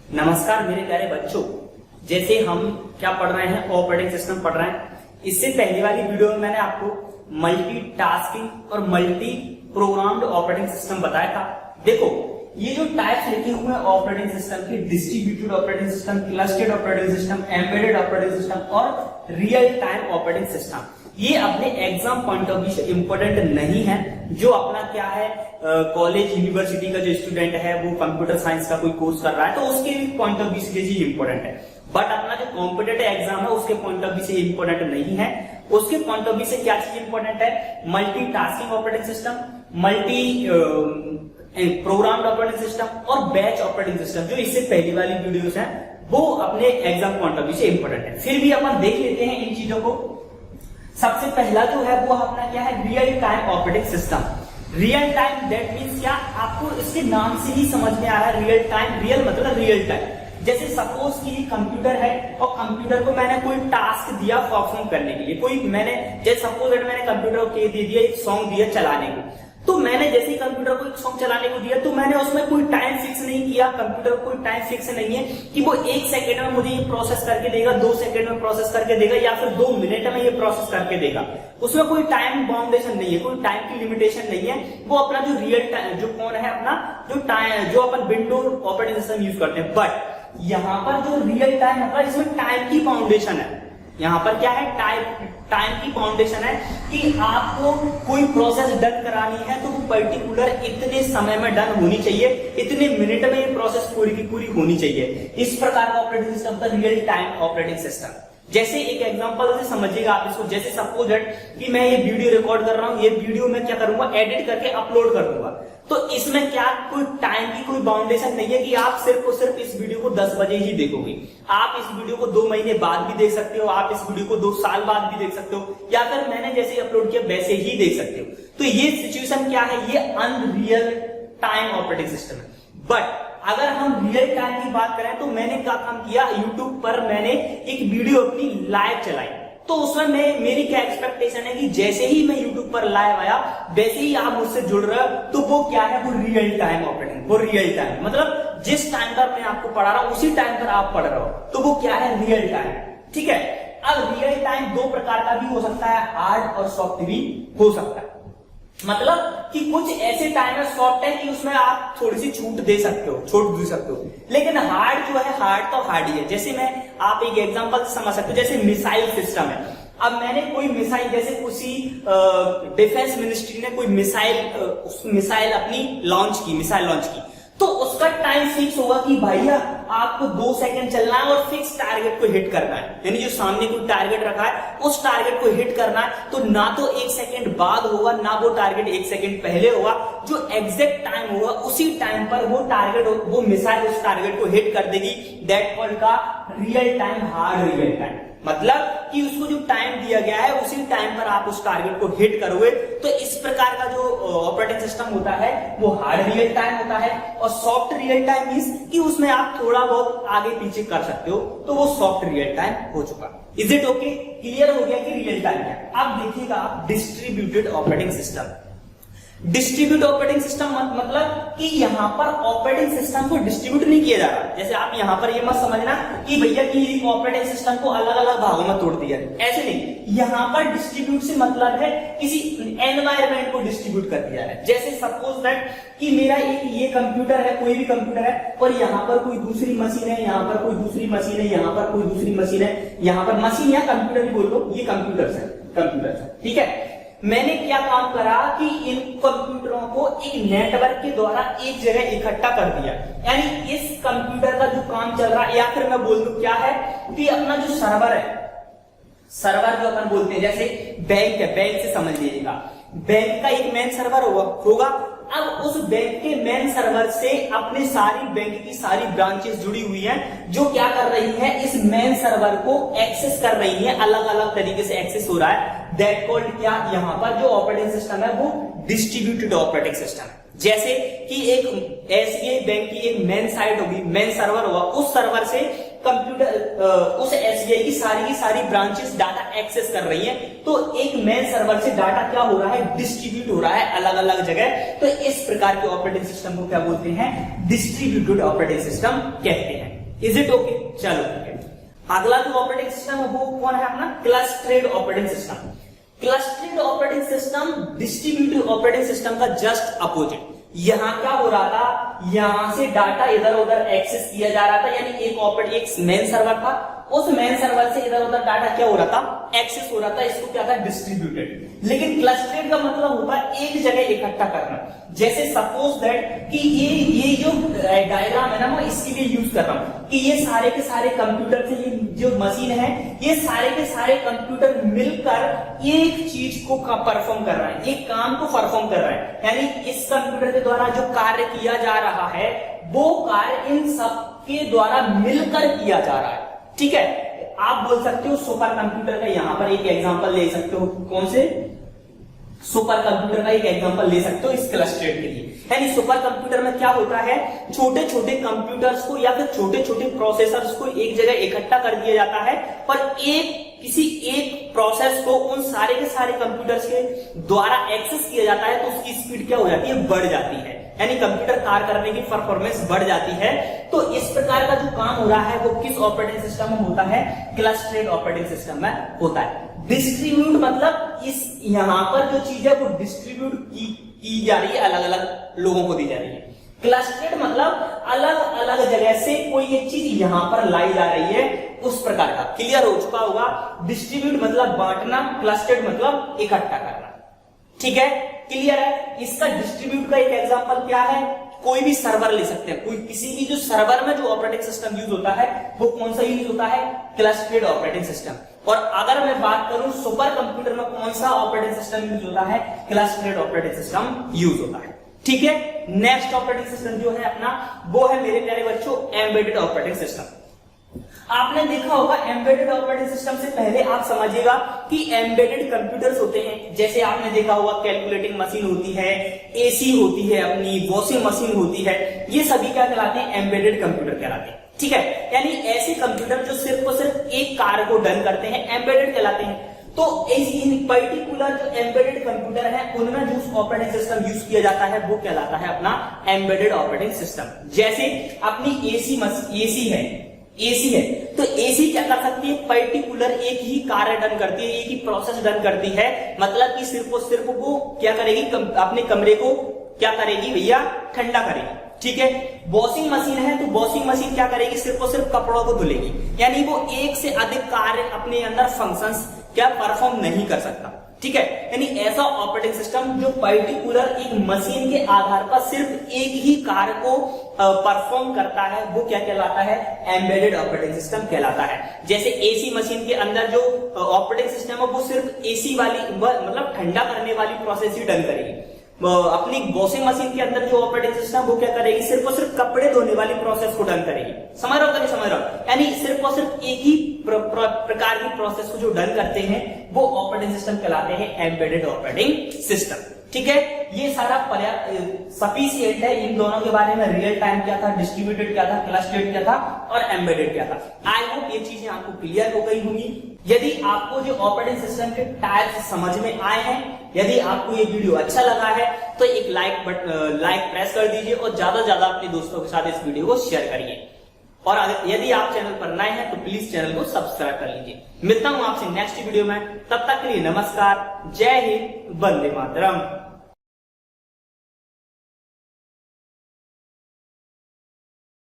नमस्कार मेरे प्यारे बच्चों, जैसे हम क्या पढ़ रहे हैं, ऑपरेटिंग सिस्टम पढ़ रहे हैं। इससे पहले वाली वीडियो में मैंने आपको मल्टीटास्किंग और मल्टी प्रोग्राम्ड ऑपरेटिंग सिस्टम बताया था। देखो ये जो टाइप्स लिखे हुए हैं ऑपरेटिंग सिस्टम के, distributed operating system, clustered operating system, embedded operating system और रियल टाइम ऑपरेटिंग सिस्टम, ये अपने एग्जाम पॉइंट ऑफ व्यू से इंपॉर्टेंट नहीं है। जो अपना क्या है, कॉलेज यूनिवर्सिटी का जो स्टूडेंट है वो कंप्यूटर साइंस का कोई कोर्स कर रहा है तो उसके पॉइंट ऑफ व्यू से ये इंपॉर्टेंट है। बट अपना जो कॉम्पिटेटिव एग्जाम है उसके पॉइंट ऑफ व्यू से इंपॉर्टेंट नहीं है। उसके पॉइंट ऑफ व्यू से क्या चीज इंपॉर्टेंट है, multitasking operating system, multi programmed operating system और बैच ऑपरेटिंग सिस्टम, जो इससे पहली वाली वीडियोस हैं वो अपने एग्जाम पॉइंट ऑफ व्यू से इंपॉर्टेंट है। फिर भी अपन देख लेते हैं इन चीजों को। सबसे पहला जो है वो अपना क्या है, real time operating system. Real time that means क्या, आपको इसके नाम से ही समझ में आ रहा है रियल टाइम। रियल मतलब रियल टाइम। जैसे सपोज कि कंप्यूटर है और कंप्यूटर को मैंने कोई टास्क दिया परफॉर्म करने के लिए, कोई मैंने जैसे सपोज दैट मैंने कंप्यूटर को दे दिया, एक सॉन्ग दिया चलाने को, तो मैंने जैसे ही कंप्यूटर को एक सॉन्ग चलाने को दिया तो मैंने उसमें कोई टाइम फिक्स नहीं किया। कंप्यूटर को कोई टाइम फिक्स नहीं है कि वो 1 सेकंड में मुझे ये प्रोसेस करके देगा, 2 सेकंड में प्रोसेस करके देगा या फिर 2 मिनट में ये प्रोसेस करके देगा। उसमें कोई टाइम बाउंडेशन नहीं है, कोई टाइम की लिमिटेशन नहीं है। वो अपना जो रियल टाइम जो कौन है, अपना जो टाइम जो अपन विंडो ऑपरेटिंग सिस्टम यूज करते हैं। बट यहाँ पर जो रियल टाइम है इसमें टाइम की बाउंडेशन है। यहाँ पर क्या है, टाइम की फाउंडेशन है कि आपको कोई प्रोसेस डन करानी है तो वो पर्टिकुलर इतने समय में डन होनी चाहिए, इतने मिनट में ये प्रोसेस पूरी की पूरी होनी चाहिए। इस प्रकार का ऑपरेटिंग सिस्टम था रियल टाइम ऑपरेटिंग सिस्टम। जैसे एक एग्जांपल से समझिएगा आप इसको। जैसे सपोज दैट कि मैं ये वीडियो रिकॉर्ड कर रहा हूं, ये वीडियो में क्या करूंगा, एडिट करके अपलोड कर दूंगा। तो इसमें क्या कोई टाइम की कोई बाउंडेशन नहीं है कि आप सिर्फ और सिर्फ इस वीडियो को 10 बजे ही देखोगे। आप इस वीडियो को 2 महीने बाद भी देख सकते हो, आप इस वीडियो को 2 साल बाद भी देख सकते हो, या फिर मैंने जैसे अपलोड किया वैसे ही देख सकते हो। तो ये सिचुएशन क्या है, ये अनरियल टाइम ऑपरेटिंग सिस्टम है। बट अगर हम रियल टाइम की बात करें तो मैंने क्या काम किया, यूट्यूब पर मैंने एक वीडियो अपनी लाइव चलाई। तो उसमें मेरी क्या एक्सपेक्टेशन है कि जैसे ही मैं यूट्यूब पर लाइव आया वैसे ही आप मुझसे जुड़ रहे हो, तो वो क्या है, वो रियल टाइम ऑपरेटिंग। वो रियल टाइम मतलब जिस टाइम पर मैं आपको पढ़ा रहा हूं उसी टाइम पर आप पढ़ रहे हो, तो वो क्या है, रियल टाइम। ठीक है। अब रियल टाइम 2 प्रकार का भी हो सकता है, हार्ड और सॉफ्ट भी हो सकता है। मतलब कि कुछ ऐसे टाइम है सॉफ्ट है कि उसमें आप थोड़ी सी छूट दे सकते हो, लेकिन हार्ड जो है, हार्ड तो हार्ड ही है। जैसे मैं आप एक एग्जांपल समझ सकते हो, जैसे मिसाइल सिस्टम है। अब मैंने कोई मिसाइल, जैसे किसी डिफेंस मिनिस्ट्री ने कोई मिसाइल अपनी मिसाइल लॉन्च की, तो उसका टाइम फिक्स होगा कि भैया आपको 2 सेकंड चलना है और फिक्स टारगेट को हिट करना है। यानी जो सामने कोई टारगेट रखा है उस टारगेट को हिट करना है। तो ना तो 1 सेकंड बाद होगा, ना वो टारगेट 1 सेकंड पहले होगा। जो एग्जैक्ट टाइम होगा उसी टाइम पर वो मिसाइल उस टारगेट को हिट कर देगी। दैट कॉल्ड का real time, hard real time. मतलब कि उसको जो टाइम दिया गया है उसी टाइम पर आप उस टारगेट को हिट करोगे। तो इस प्रकार का जो ऑपरेटिंग सिस्टम होता है वो हार्ड रियल टाइम होता है। और सॉफ्ट रियल टाइम मींस कि उसमें आप थोड़ा बहुत आगे पीछे कर सकते हो, तो वो सॉफ्ट रियल टाइम हो चुका। Is it okay? क्लियर हो गया कि रियल टाइम क्या। अब देखिएगा distributed operating system. Distribute operating system मतलब कि यहां पर ऑपरेटिंग सिस्टम को डिस्ट्रीब्यूट नहीं किया जा रहा। जैसे आप यहां पर ये मत समझना कि भैया कि ऑपरेटिंग सिस्टम को अलग अलग भागों में तोड़ दिया, ऐसे नहीं। यहां पर डिस्ट्रीब्यूट से मतलब है किसी एनवायरमेंट को डिस्ट्रीब्यूट कर दिया है। जैसे सपोज दैट कि मेरा एक ये कंप्यूटर है, कोई भी कंप्यूटर है, और यहाँ पर कोई दूसरी मशीन है, यहाँ पर कोई दूसरी मशीन है, यहाँ पर कोई दूसरी मशीन है, यहाँ पर मशीन या कंप्यूटर ही बोल लो, ये कंप्यूटर है। ठीक है। मैंने क्या काम करा कि इन कंप्यूटरों को एक नेटवर्क के द्वारा एक जगह इकट्ठा कर दिया। यानी इस कंप्यूटर का जो काम चल रहा है, या फिर मैं बोल दूं क्या है कि अपना जो सर्वर है, सर्वर जो अपन बोलते हैं, जैसे बैंक है, बैंक से समझ लीजिएगा, बैंक का एक मेन सर्वर होगा। अब उस बैंक के मेन सर्वर से अपने सारी बैंक की सारी ब्रांचेस जुड़ी हुई हैं, जो क्या कर रही है, इस मेन सर्वर को एक्सेस कर रही है, अलग अलग तरीके से एक्सेस हो रहा है। दैट कॉल्ड क्या, यहाँ पर जो ऑपरेटिंग सिस्टम है वो डिस्ट्रीब्यूटेड ऑपरेटिंग सिस्टम है। जैसे कि एक एसबीआई बैंक की एक मेन साइट होगी, मेन सर्वर होगा, उस सर्वर से कंप्यूटर उस एसबीआई की सारी ब्रांचेस डाटा एक्सेस कर रही हैं। तो एक मेन सर्वर से डाटा क्या हो रहा है, डिस्ट्रीब्यूट हो रहा है अलग अलग जगह। तो इस प्रकार के ऑपरेटिंग सिस्टम को क्या बोलते हैं, डिस्ट्रीब्यूटेड ऑपरेटिंग सिस्टम कहते हैं। Is it okay? चलो ठीक है। अगला जो ऑपरेटिंग सिस्टम है वो कौन है अपना? Clustered operating system. Clustered operating system distributed operating system का जस्ट अपोजिट। यहां क्या हो रहा था, यहां से डाटा इधर उधर एक्सेस किया जा रहा था, यानी एक मेन सर्वर था, उस मेन सर्वर से इधर उधर डाटा क्या हो रहा था, एक्सेस हो रहा था। इसको क्या था? डिस्ट्रीब्यूटेड। लेकिन क्लस्टर्ड का मतलब होता है एक जगह इकट्ठा करना। जैसे सपोज दैट कि ये जो डायग्राम है ना, मैं इसके लिए यूज कर रहा हूं कि ये सारे के सारे कंप्यूटर से, ये जो मशीन है, ये सारे के सारे कंप्यूटर मिलकर एक चीज को परफॉर्म कर रहा है, एक काम को परफॉर्म कर रहा है। यानी इस कंप्यूटर के द्वारा जो कार्य किया जा रहा है वो कार्य इन सब के द्वारा मिलकर किया जा रहा है। ठीक है, आप बोल सकते हो सुपर कंप्यूटर का यहां पर एक एग्जांपल ले सकते हो। कौन से? सुपर कंप्यूटर का एक एग्जांपल ले सकते हो इस क्लस्टर्ड के लिए। यानी सुपर कंप्यूटर में क्या होता है, छोटे छोटे कंप्यूटर्स को या फिर छोटे छोटे प्रोसेसर्स को एक जगह इकट्ठा कर दिया जाता है और किसी एक प्रोसेस को उन सारे के सारे कंप्यूटर्स के द्वारा एक्सेस किया जाता है, तो उसकी स्पीड क्या हो जाती है? बढ़ जाती है। यानी कंप्यूटर कार्य करने की परफॉर्मेंस बढ़ जाती है। तो इस प्रकार का जो काम हो रहा है वो किस ऑपरेटिंग सिस्टम में होता है? क्लस्टर्ड ऑपरेटिंग सिस्टम में होता है। डिस्ट्रीब्यूट मतलब इस यहां पर जो चीज है वो डिस्ट्रीब्यूट की जा रही है, अलग अलग लोगों को दी जा रही है। क्लस्टर्ड मतलब अलग अलग जगह से कोई एक चीज यहां पर लाई जा रही है, उस प्रकार का। क्लियर हो चुका होगा? डिस्ट्रीब्यूट मतलब बांटना, क्लस्टर्ड मतलब इकट्ठा करना। ठीक है, क्लियर है? इसका डिस्ट्रीब्यूट का एक एग्जांपल क्या है? कोई भी सर्वर ले सकते हैं, कोई किसी भी जो सर्वर में जो ऑपरेटिंग सिस्टम यूज होता है वो कौन सा यूज होता है? Clustered operating system. और अगर मैं बात करूं सुपर कंप्यूटर में कौन सा ऑपरेटिंग सिस्टम यूज होता है? क्लस्टर्ड ऑपरेटिंग सिस्टम यूज होता है। ठीक है, नेक्स्ट ऑपरेटिंग सिस्टम जो है अपना वो है मेरे प्यारे बच्चों एम्बेडेड ऑपरेटिंग सिस्टम। आपने देखा होगा एम्बेडेड ऑपरेटिंग सिस्टम से पहले आप समझिएगा कि एम्बेडेड कंप्यूटर्स होते हैं। जैसे आपने देखा होगा कैलकुलेटिंग मशीन होती है, एसी होती है, अपनी वॉशिंग मशीन होती है, ये सभी क्या कहलाते हैं? एम्बेडेड कंप्यूटर कहलाते हैं। ठीक है, यानी ऐसे कंप्यूटर जो सिर्फ और सिर्फ एक कार्य को डन करते हैं एम्बेडेड कहलाते हैं। तो इन पर्टिकुलर जो एम्बेडेड कंप्यूटर है उनमें जो ऑपरेटिंग सिस्टम यूज किया जाता है वो कहलाता है अपना एम्बेडेड ऑपरेटिंग सिस्टम। जैसे अपनी एसी है तो एसी क्या कर सकती है? पर्टिकुलर एक ही कार्य डन करती है, एक ही प्रोसेस डन करती है। मतलब कि सिर्फ और सिर्फ वो क्या करेगी? अपने कमरे को क्या करेगी भैया? ठंडा करेगी। ठीक है, वॉशिंग मशीन है तो वॉशिंग मशीन क्या करेगी? सिर्फ और सिर्फ कपड़ों को धुलेगी। यानी वो एक से अधिक कार्य अपने अंदर फंक्शंस क्या परफॉर्म नहीं कर सकता। ठीक है, यानी ऐसा ऑपरेटिंग सिस्टम जो पर्टिकुलर एक मशीन के आधार पर सिर्फ एक ही कार्य को परफॉर्म करता है वो क्या कहलाता है? एम्बेडेड ऑपरेटिंग सिस्टम कहलाता है। जैसे एसी मशीन के अंदर जो ऑपरेटिंग सिस्टम है वो सिर्फ एसी वाली मतलब ठंडा करने वाली प्रोसेस ही डन करेगी। अपनी वॉशिंग मशीन के अंदर जो ऑपरेटिंग सिस्टम वो क्या करेगी? सिर्फ और सिर्फ कपड़े धोने वाली प्रोसेस को डन करेगी। समझ रहे हो? नहीं समझ रहे हो? यानी सिर्फ और सिर्फ एक ही प्रकार की प्रोसेस को जो डन करते हैं वो ऑपरेटिंग सिस्टम कहलाते हैं एम्बेडेड ऑपरेटिंग सिस्टम। ठीक है, ये सारा सफिशिएंट है इन दोनों के बारे में। रियल टाइम क्या था, डिस्ट्रीब्यूटेड क्या था, क्लस्टर्ड क्या था और एम्बेडेड क्या था। आई होप ये चीजें आपको क्लियर हो गई होंगी। यदि आपको जो ऑपरेटिंग सिस्टम के टाइप्स समझ में आए हैं, यदि आपको ये वीडियो अच्छा लगा है तो एक लाइक प्रेस कर दीजिए और ज्यादा से ज्यादा अपने दोस्तों के साथ इस वीडियो को शेयर करिए। और यदि आप चैनल पर नए हैं तो प्लीज चैनल को सब्सक्राइब कर लीजिए। मिलता हूं आपसे नेक्स्ट वीडियो में, तब तक के लिए नमस्कार, जय हिंद, वंदे मातरम।